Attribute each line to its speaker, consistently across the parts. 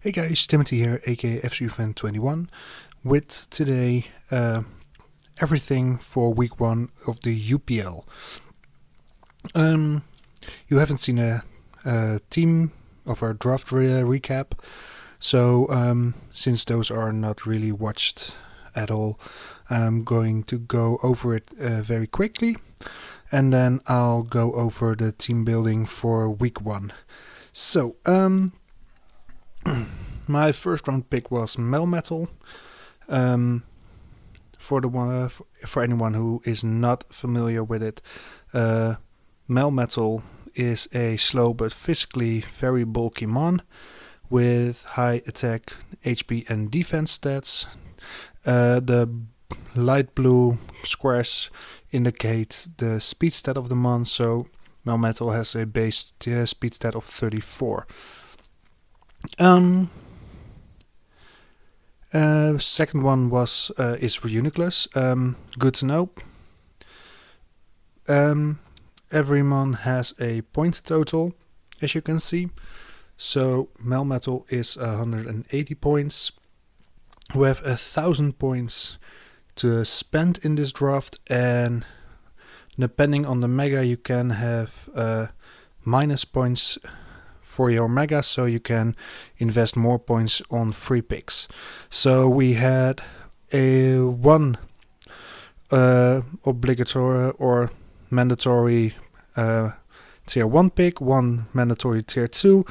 Speaker 1: Hey guys, Timothy here, aka FCFan21, with today everything for week 1 of the UPL. You haven't seen a team of our draft recap, so since those are not really watched at all, I'm going to go over it very quickly, and then I'll go over the team building for week 1. So, my first round pick was Melmetal. For anyone who is not familiar with it, Melmetal is a slow but physically very bulky mon with high attack, HP and defense stats. The light blue squares indicate the speed stat of the mon, so Melmetal has a base speed stat of 34. Second one is Reuniclus. Good to know. Every mon has a point total, as you can see. So Melmetal is 180 points. We have 1,000 points to spend in this draft, and depending on the mega, you can have minus points for your mega, so you can invest more points on free picks. So we had one obligatory or mandatory tier 1 pick, one mandatory tier 2,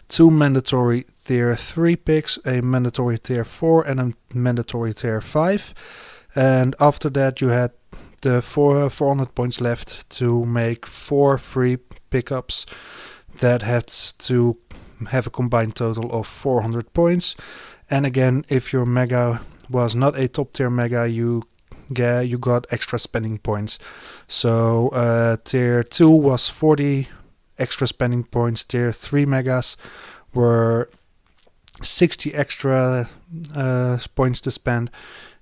Speaker 1: two mandatory tier 3 picks, a mandatory tier 4 and a mandatory tier 5. And after that you had the 400 points left to make 4 free pickups that had to have a combined total of 400 points. And again, if your mega was not a top tier mega, you got extra spending points. So tier 2 was 40 extra spending points. Tier 3 megas were 60 extra points to spend,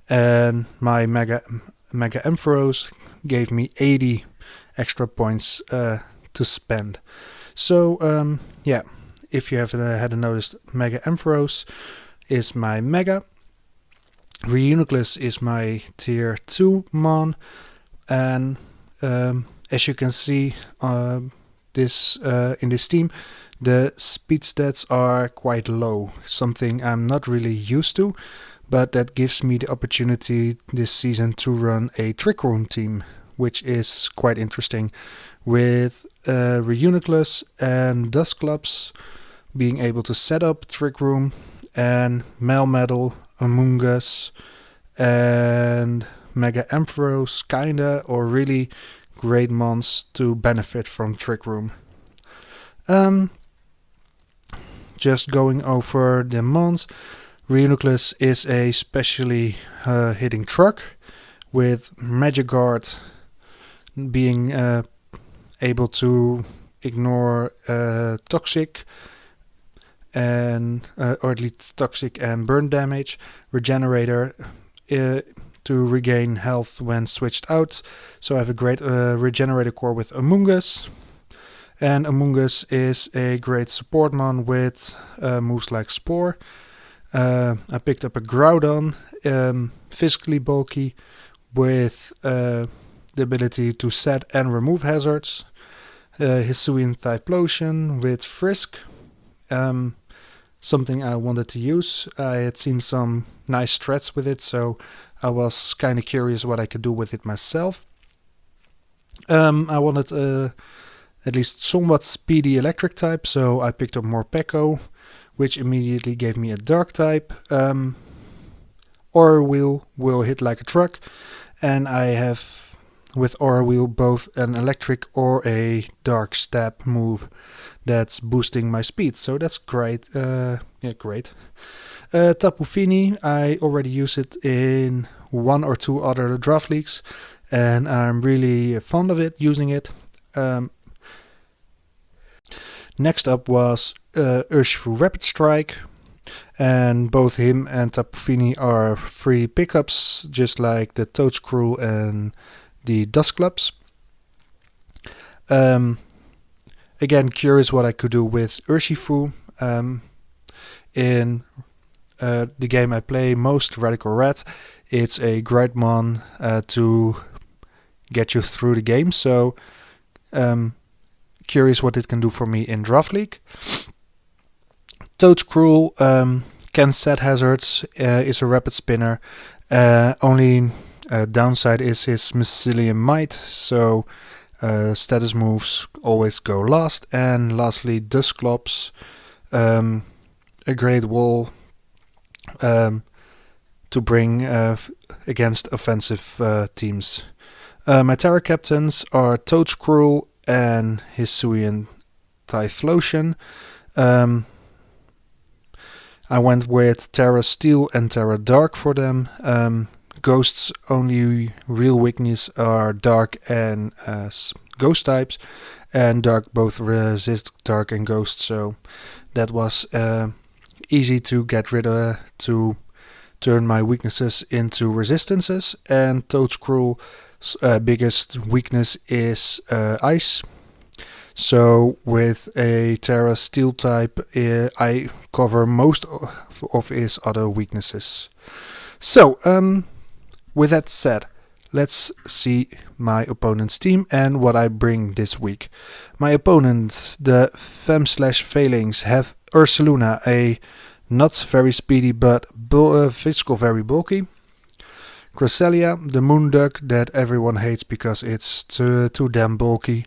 Speaker 1: and my mega Emperors gave me 80 extra points to spend. So yeah, if you hadn't noticed, Mega Emperors is my mega. Reuniclus is my tier 2 mon, and as you can see in this team, the speed stats are quite low, something I'm not really used to, but that gives me the opportunity this season to run a Trick Room team, which is quite interesting, with Reuniclus and Dustclops being able to set up Trick Room, and Melmetal, Among Us, and Mega Emperors kinda or really great mons to benefit from Trick Room. Just going over the mons, Reuniclus is a specially hitting truck with Magic Guard being able to ignore toxic and or at least toxic and burn damage, Regenerator to regain health when switched out. So I have a great Regenerator core with Among Us, and Among Us is a great support mon with moves like Spore. I picked up a Groudon, physically bulky with the ability to set and remove hazards. Hisuian Typhlosion with Frisk, something I wanted to use. I had seen some nice threats with it, so I was kind of curious what I could do with it myself. I wanted at least somewhat speedy electric type, so I picked up Morpeko, which immediately gave me a dark type. Aura Wheel will hit like a truck, and I have with Aura Wheel both an electric or a dark stab move that's boosting my speed, so that's great. Great. Tapu Fini, I already use it in 1 or 2 other draft leagues, and I'm really fond of it, using it. Next up was Urshifu Rapid Strike, and both him and Tapu Fini are free pickups, just like the Toadscruel and the Dustclops. Again, curious what I could do with Urshifu. in the game I play most, Radical Red. It's a great mon to get you through the game. So curious what it can do for me in Draft League. Toad's Cruel can set hazards, is a rapid spinner. Only downside is his Mycelium Might, so status moves always go last. And lastly, Dusclops, a great wall to bring against offensive teams. My Terra captains are Toad's Cruel and Hisuian Typhlosion. I went with Terra Steel and Terra Dark for them. Ghost's only real weakness are Dark and Ghost types, and Dark both resist Dark and Ghost, so that was easy to get rid of, to turn my weaknesses into resistances. And Toad's Cruel's biggest weakness is Ice. So with a Terra Steel type, I cover most of his other weaknesses. So, with that said, let's see my opponent's team and what I bring this week. My opponent, the Femslash Falinks, have Ursaluna, a not very speedy but physical very bulky. Cresselia, the moon duck that everyone hates because it's too damn bulky.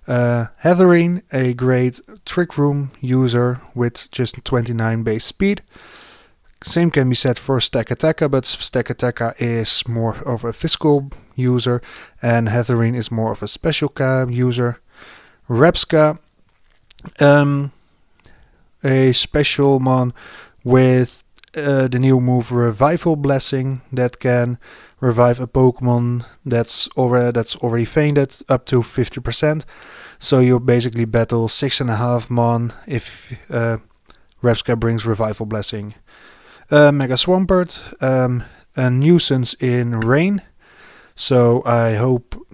Speaker 1: Heatherine, a great trick room user with just 29 base speed. Same can be said for Stack Attacker, but Stack Attacker is more of a physical user and Heatherine is more of a special user. Repska, a special mon with the new move Revival Blessing that can revive a Pokemon that's already fainted up to 50%. So you basically battle 6.5 mon if Repska brings Revival Blessing. Mega Swampert, a nuisance in rain. So I hope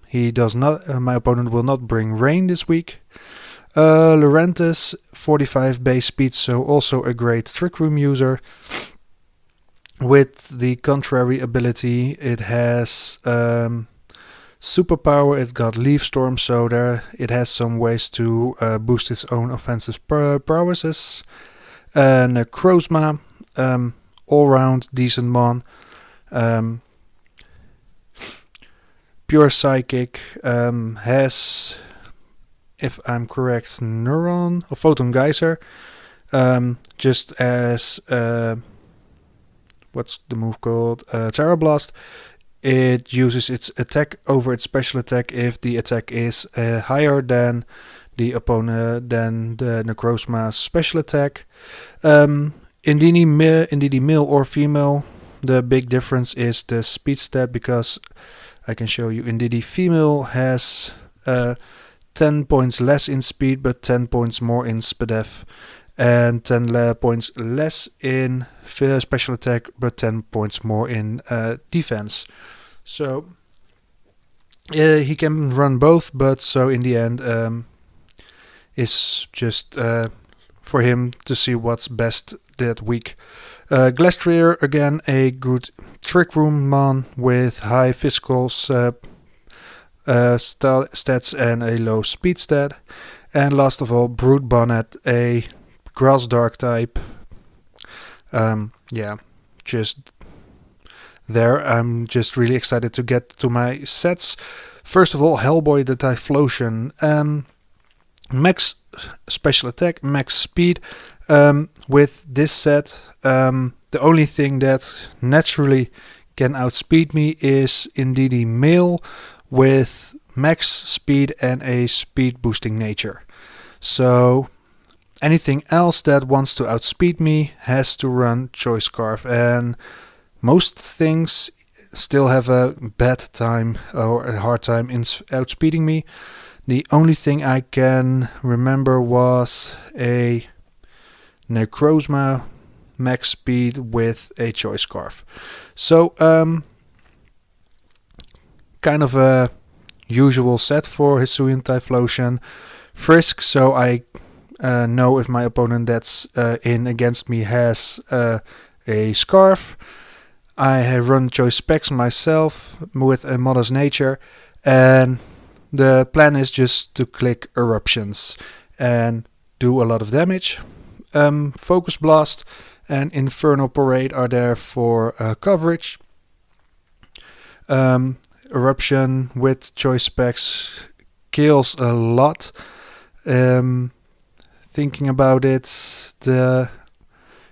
Speaker 1: he does not. My opponent will not bring rain this week. Laurentis, 45 base speed, so also a great Trick Room user. With the contrary ability, it has superpower. It got Leaf Storm, so there it has some ways to boost its own offensive prowesses. Necrozma, all-round decent mon. Pure Psychic has, if I'm correct, Neuron or Photon Geyser. Just as what's the move called? Terra Blast. It uses its attack over its special attack if the attack is higher than the opponent, than the Necrozma's special attack. Indeedly male or female. The big difference is the speed stat, because I can show you Indeedly female has 10 points less in speed but 10 points more in SPDEF, and 10 points less in special attack but 10 points more in defense. So he can run both, but so in the end it's just for him to see what's best that week. Glastrier, again, a good Trick Room mon with high physical stats and a low speed stat. And last of all, Brute Bonnet, a Grass Dark type. Just there. I'm just really excited to get to my sets. First of all, Hellboy the Typhlosion. Max special attack, max speed. With this set, the only thing that naturally can outspeed me is Indeedly male with max speed and a speed boosting nature. So anything else that wants to outspeed me has to run Choice Scarf, and most things still have a bad time or a hard time in outspeeding me. The only thing I can remember was a Necrozma max speed with a Choice Scarf. So kind of a usual set for Hisuian Typhlosion. Frisk, so I know if my opponent that's in against me has a scarf. I have run choice specs myself with a Mother's Nature, and the plan is just to click eruptions and do a lot of damage. Focus Blast and Infernal Parade are there for coverage. Eruption with choice specs kills a lot. Thinking about it, the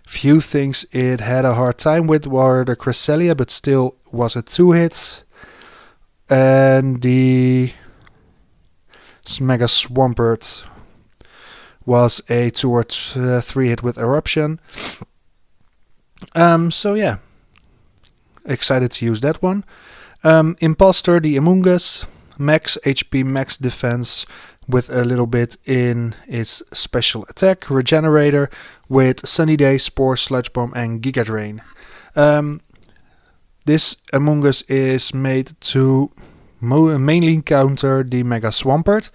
Speaker 1: few things it had a hard time with were the Cresselia, but still was a 2-hit. And the Mega Swampert was a 2 or 3 hit with Eruption. So yeah, excited to use that one. Imposter, the Among Us, max HP, max defense, with a little bit in its special attack. Regenerator with Sunny Day, Spore, Sludge Bomb and Giga Drain. This Among Us is made to mainly counter the Mega Swampert,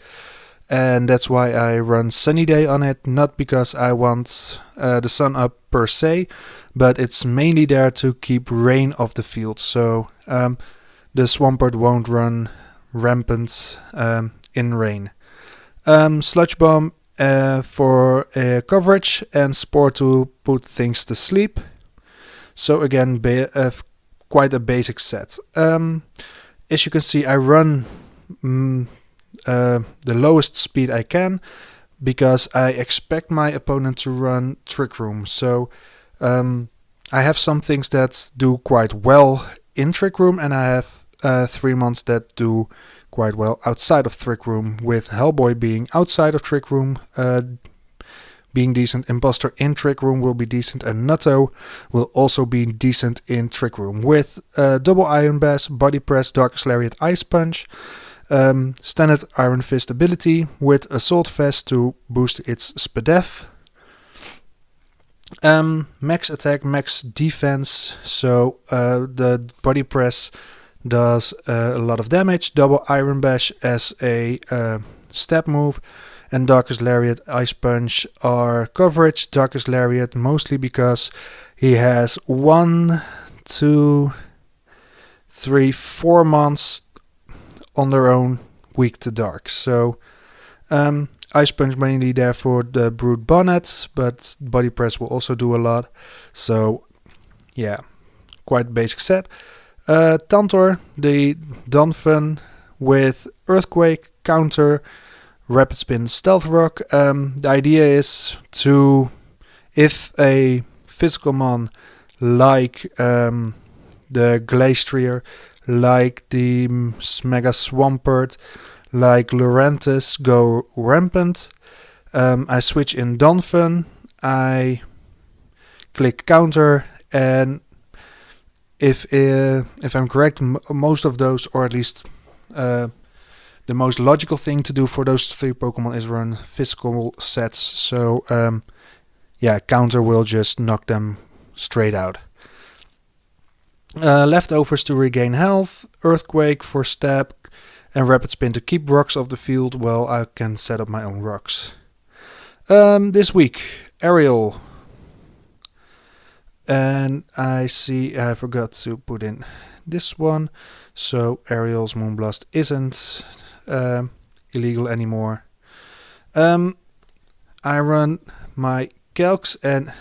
Speaker 1: and that's why I run Sunny Day on it, not because I want the sun up per se, but it's mainly there to keep rain off the field, so the Swampert won't run rampant in rain. Sludge Bomb for coverage, and Spore to put things to sleep. So again, quite a basic set. As you can see, I run the lowest speed I can, because I expect my opponent to run Trick Room. So I have some things that do quite well in Trick Room, and I have 3 months that do quite well outside of Trick Room, with Hellboy being outside of Trick Room being decent. Imposter in Trick Room will be decent, and Nutto will also be decent in Trick Room, with double Iron Bass, Body Press, Darkest Lariat, Ice Punch, standard Iron Fist ability with Assault Vest to boost its SPDEF. Max attack, max defense, so the Body Press does a lot of damage. Double Iron Bash as a stab move, and Darkest Lariat, Ice Punch are coverage. Darkest Lariat mostly because he has 1, 2, 3, 4 months on their own weak to dark. So Ice Punch mainly there for the Brood Bonnet, but Body Press will also do a lot. So yeah, quite basic set. Tantor, the Donphan with Earthquake, Counter, Rapid Spin, Stealth Rock. The idea is to, if a physical mon like the Glastrier, like the Mega Swampert, like Lurantis go rampant, I switch in Donphan, I click Counter, and if I'm correct, most of those, or at least the most logical thing to do for those 3 Pokemon is run physical sets. So yeah, Counter will just knock them straight out. Leftovers to regain health, Earthquake for stab, and Rapid Spin to keep rocks off the field. Well, I can set up my own rocks. This week, Ariel. And I see I forgot to put in this one, so Ariel's Moonblast isn't illegal anymore. I run my calcs, and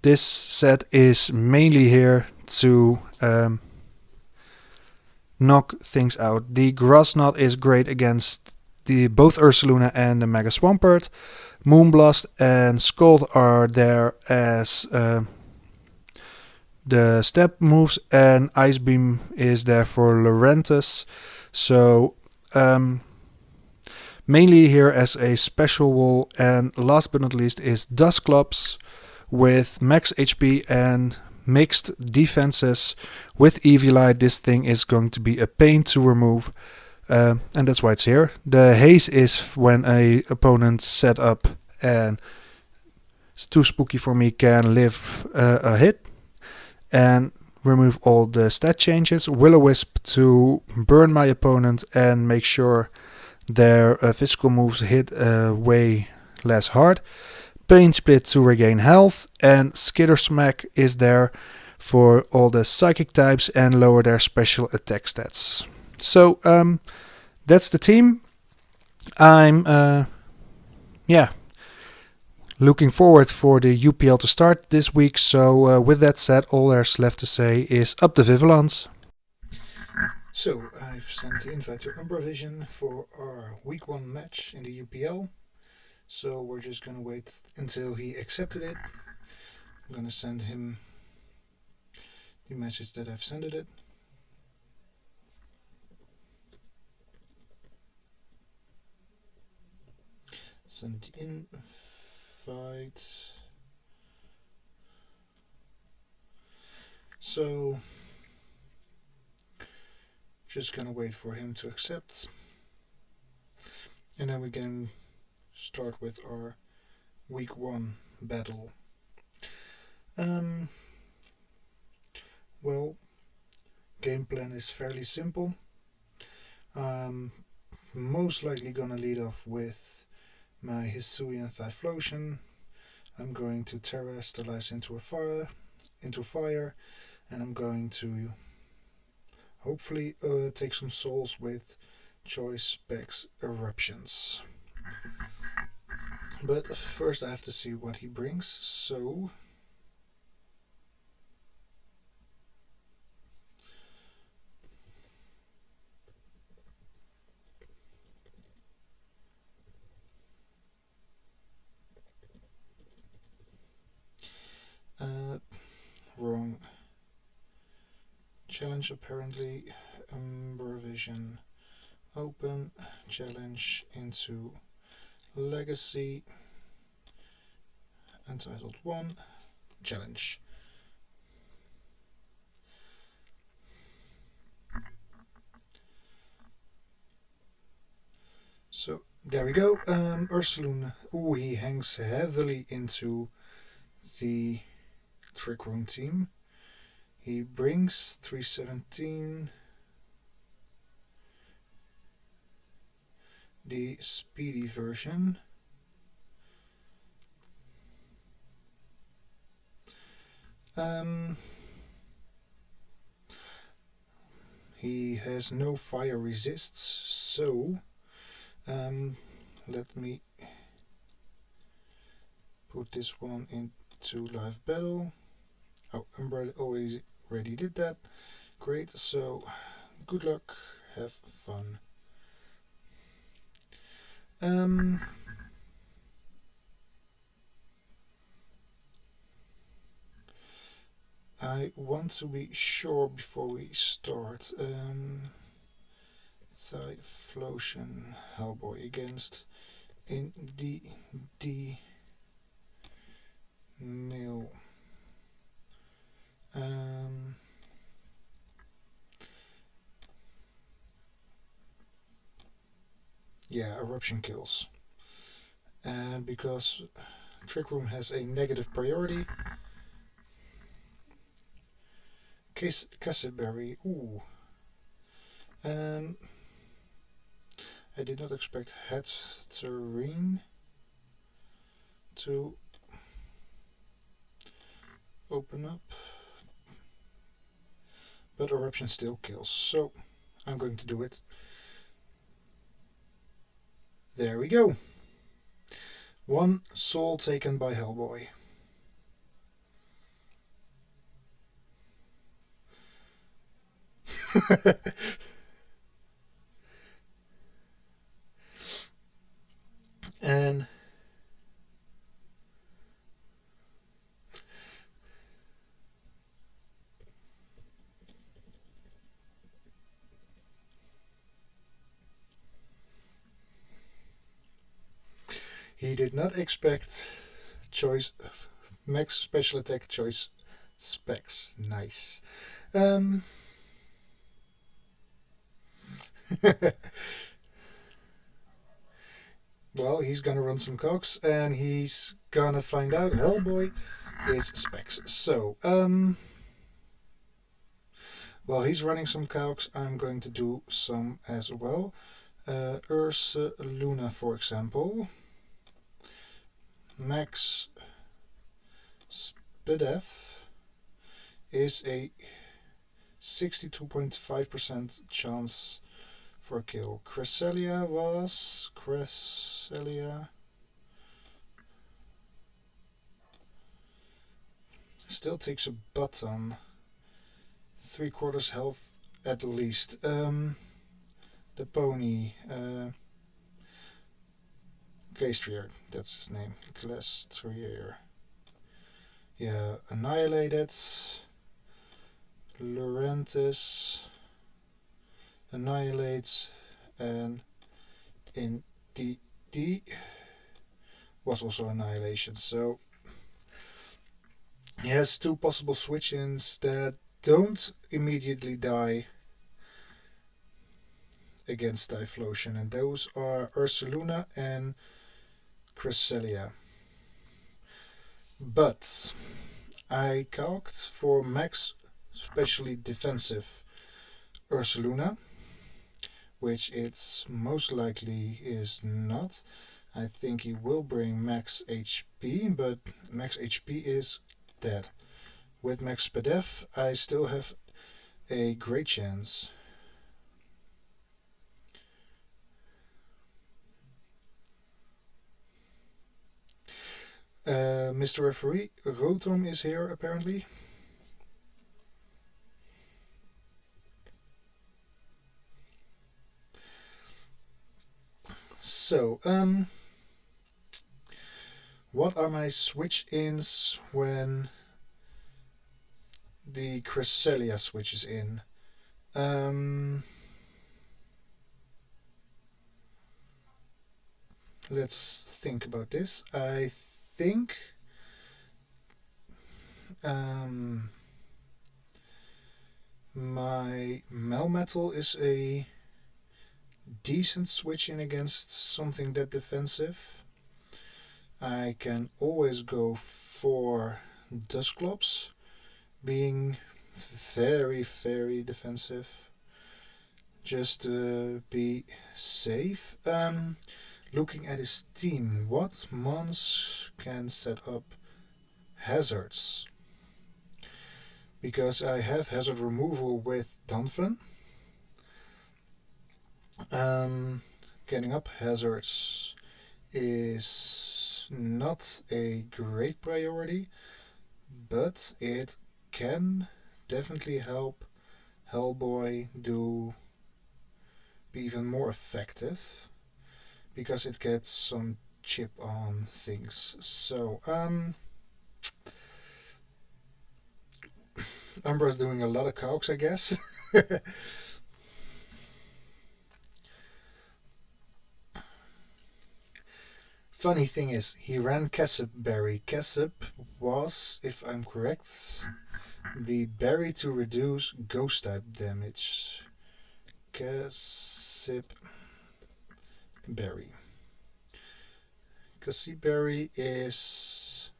Speaker 1: this set is mainly here to knock things out. The Grass Knot is great against both Ursaluna and the Mega Swampert. Moonblast and Scald are there as the step moves, and Ice Beam is there for Lurantis. So mainly here as a special wall, and last but not least is Dusclops with max HP and mixed defenses. With Eviolite, this thing is going to be a pain to remove, and that's why it's here. The haze is when a opponent set up and it's too spooky for me can live a hit and remove all the stat changes. Will-O-Wisp to burn my opponent and make sure their physical moves hit way less hard. Pain Split to regain health, and Skitter Smack is there for all the psychic types and lower their special attack stats. So that's the team. I'm looking forward for the UPL to start this week. So with that said, all there's left to say is up the Vivalance. So I've sent the invite to Umbravision for our week 1 match in the UPL. So we're just gonna wait until he accepted it. I'm gonna send him the message that I've sent it. Send the invite. So just gonna wait for him to accept, and then we can start with our week 1 battle. Well, game plan is fairly simple. Most likely gonna lead off with my Hisuian Typhlosion. I'm going to Terrestrialize into fire, and I'm going to hopefully take some souls with Choice Specs Eruptions. But first I have to see what he brings, so wrong challenge apparently. Umbravision open challenge into Legacy Untitled 1 challenge. So there we go. Ursulune, he hangs heavily into the Trick Room team. He brings 317, the speedy version. He has no fire resists, so let me put this one into live battle. Oh, Umbra already did that. Great, so good luck, have fun. I want to be sure before we start. Typhlosion Hellboy against in the male. Yeah, eruption kills. And because Trick Room has a negative priority. Casseberry, ooh. I did not expect Hatterene to open up, but eruption still kills, so I'm going to do it. There we go. 1 soul taken by Hellboy. And he did not expect choice max special attack choice specs. Nice. Well, he's gonna run some cogs and he's gonna find out Hellboy is specs. So, while he's running some cogs, I'm going to do some as well. Ursuluna, for example. max SPDF is a 62.5% chance for a kill. Cresselia still takes a button. 3/4 health at least. The pony, Glastrier, that's his name. Glastrier. Yeah, annihilated. Laurentis annihilates, and in DD was also annihilation. So he has two possible switch-ins that don't immediately die against Typhlosion, and those are Ursaluna and Cresselia. But I calced for max specially defensive Ursaluna, which it's most likely is not. I think he will bring max HP, but max HP is dead. With max SPDF, I still have a great chance. Mr. Referee, Rotom is here apparently. So, what are my switch-ins when the Cresselia switches in? Let's think about this. I think my Melmetal is a decent switch in against something that defensive. I can always go for Dusclops, being very, very defensive, just to be safe. Looking at his team, what mons can set up hazards? Because I have hazard removal with Donphan. Getting up hazards is not a great priority, but it can definitely help Hellboy be even more effective, because it gets some chip on things. So, Umbra's doing a lot of calcs, I guess. Funny thing is, he ran Kessip Berry. Kessip was, if I'm correct, the berry to reduce ghost type damage. Kessip Berry. Kessip Berry is,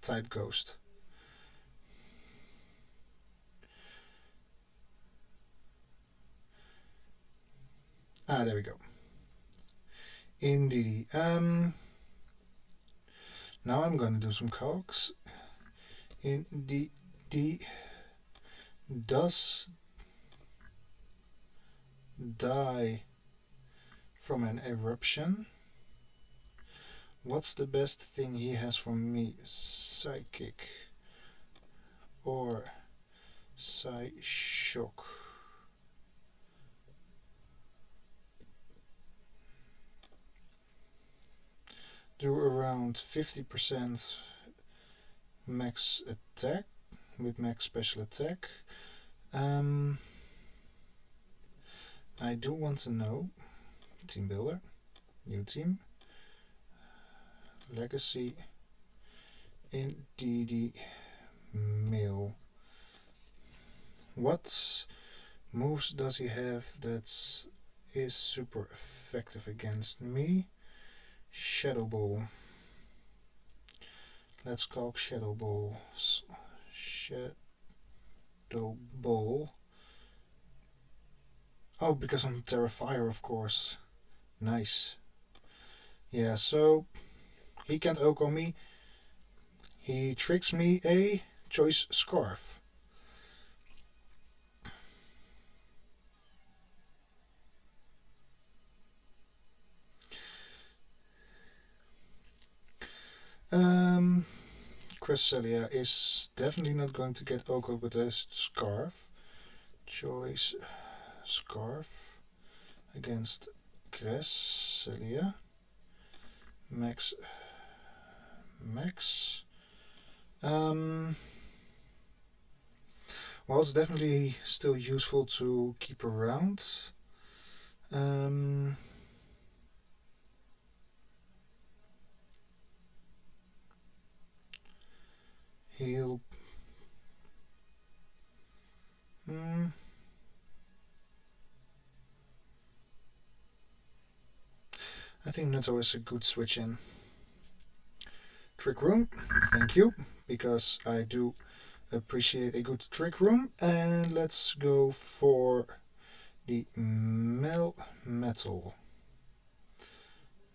Speaker 1: type ghost. There we go. Indeed. Now I'm going to do some calcs. Indeed, does die from an eruption. What's the best thing he has for me? Psychic or Psyshock? Do around 50% max attack with max special attack. I do want to know, team builder, new team, legacy, in DD mail. What moves does he have that is super effective against me? Shadow Ball. Let's call Shadow Ball. Shadow Ball. Oh, because I'm Terra Fire, of course. Nice. Yeah, so he can't OHKO me. He tricks me a choice scarf. Cresselia is definitely not going to get OHKO with a scarf. Choice scarf against Cresselia. Max. Well, it's definitely still useful to keep around. He'll. I think Nutto is a good switch in. Trick room, thank you, because I do appreciate a good trick room. And let's go for the metal.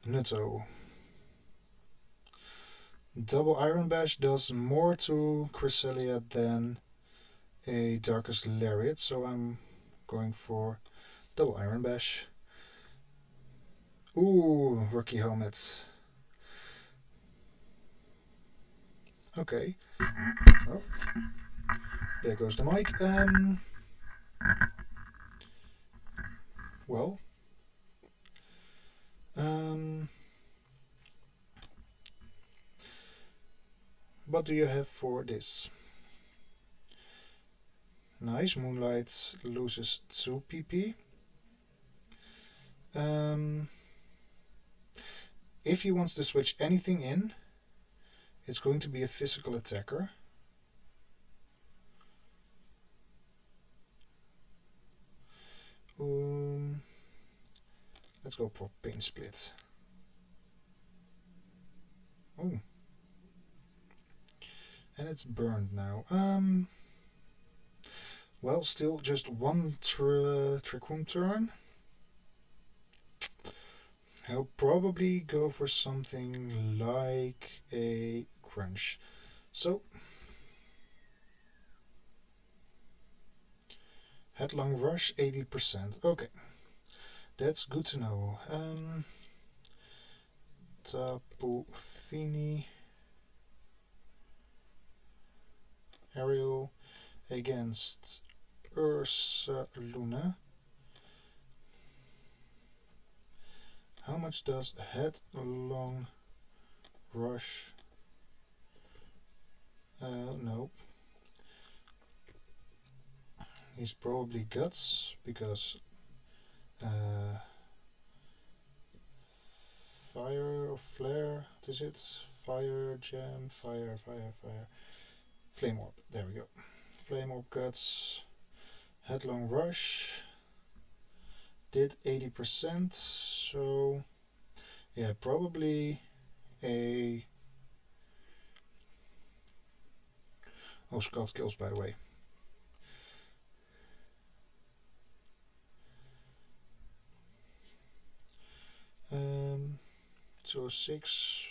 Speaker 1: Nutto. Double Iron Bash does more to Cresselia than a Darkest Lariat, so I'm going for Double Iron Bash. Ooh, rookie helmet. Okay. Oh, there goes the mic. Well. What do you have for this? Nice, Moonlight loses 2 PP. If he wants to switch anything in, it's going to be a physical attacker. Let's go for Pain Split. Oh. And it's burned now. Well, still just one Trick Room turn. He'll probably go for something like a Crunch. So, Headlong Rush 80%. Okay, that's good to know. Tapu Fini. Ariel against Ursa Luna. How much does Headlong Rush? No. He's probably Guts because Fire or Flare, what is it? Fire Jam, Fire. Flame Orb, there we go. Flame Orb Guts. Headlong Rush did 80%, so yeah, probably a... Oh, Scald kills, by the way. So 6.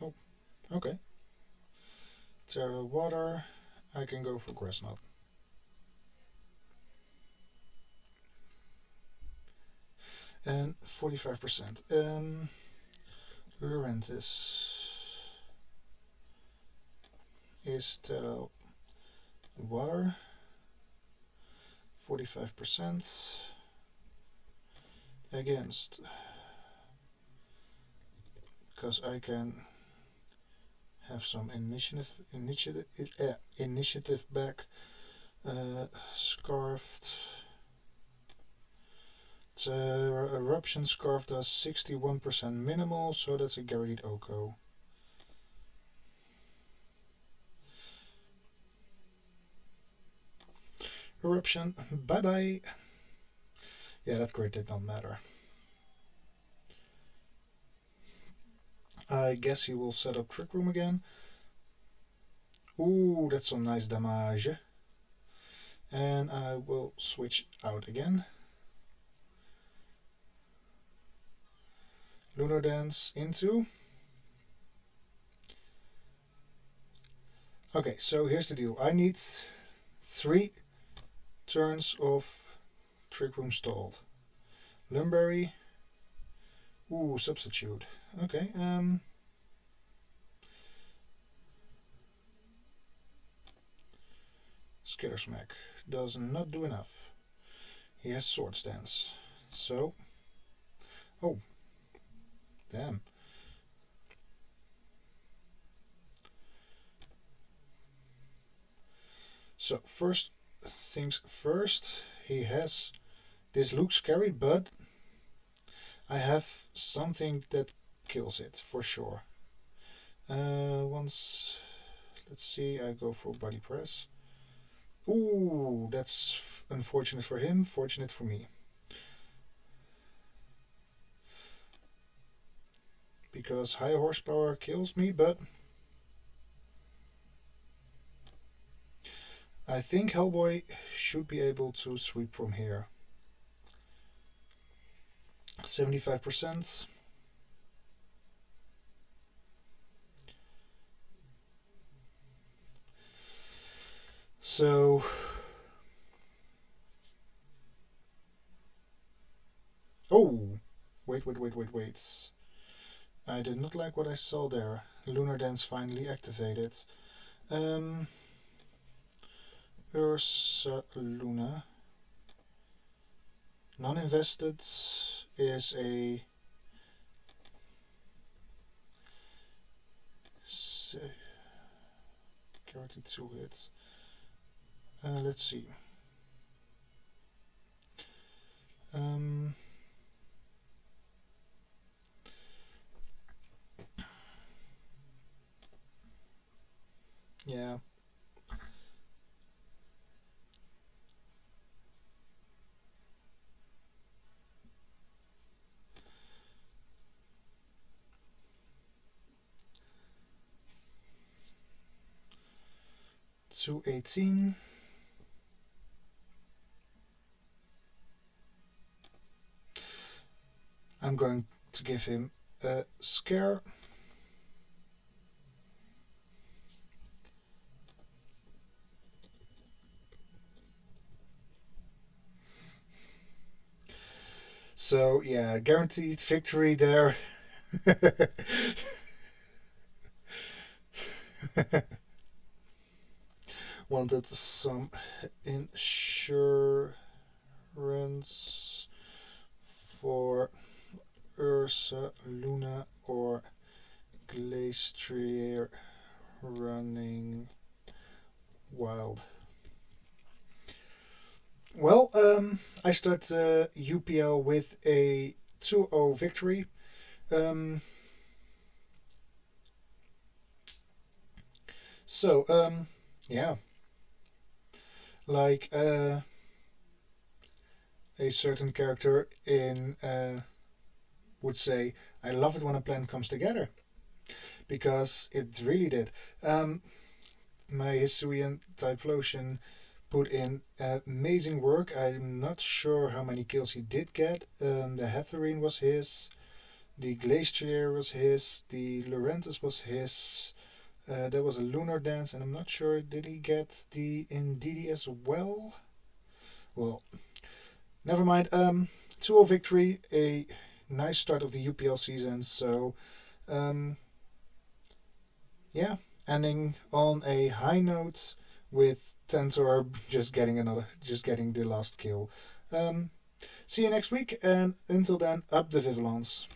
Speaker 1: Oh, okay. Terra Water. I can go for Grass Knot. And 45%. Lurentis is Terra Water. 45% against, because I can have some initiative back. Scarfed. Eruption Scarf does 61% minimal, so that's a guaranteed OHKO. Eruption, bye bye. Yeah, that crit did not matter. I guess he will set up Trick Room again. Ooh, that's some nice damage. And I will switch out again. Lunar Dance into. Okay, so here's the deal. I need 3 turns of Trick Room stalled. Lumberry. Ooh, substitute. Okay, Skitter Smack does not do enough. He has Sword Stance. So. Oh. Damn. So, first things first, he has. This looks scary, but I have something that kills it for sure. Once. Let's see, I go for Body Press. Ooh, that's unfortunate for him, fortunate for me. Because high horsepower kills me, but I think Hellboy should be able to sweep from here. 75%. So oh, wait. I did not like what I saw there. Lunar Dance finally activated. Ursa Luna. Non-invested is a guaranteed 2 hits. Let's see. Yeah. To 18. I'm going to give him a scare. So yeah, guaranteed victory there. Wanted some insurance for Ursa Luna or Glacier running wild. Well, I start UPL with a 2-0 victory. Yeah, like a certain character in would say, I love it when a plan comes together. Because it really did. My Hisuian Typhlosion put in amazing work. I'm not sure how many kills he did get. The Hetherine was his, the Glacier was his, the Laurentis was his. There was a Lunar Dance, and I'm not sure, did he get the Indeedee as well? Well, never mind. 2-0 victory, a nice start of the UPL season. So, yeah, ending on a high note with Tentor just getting the last kill. See you next week, and until then, up the Vivillons.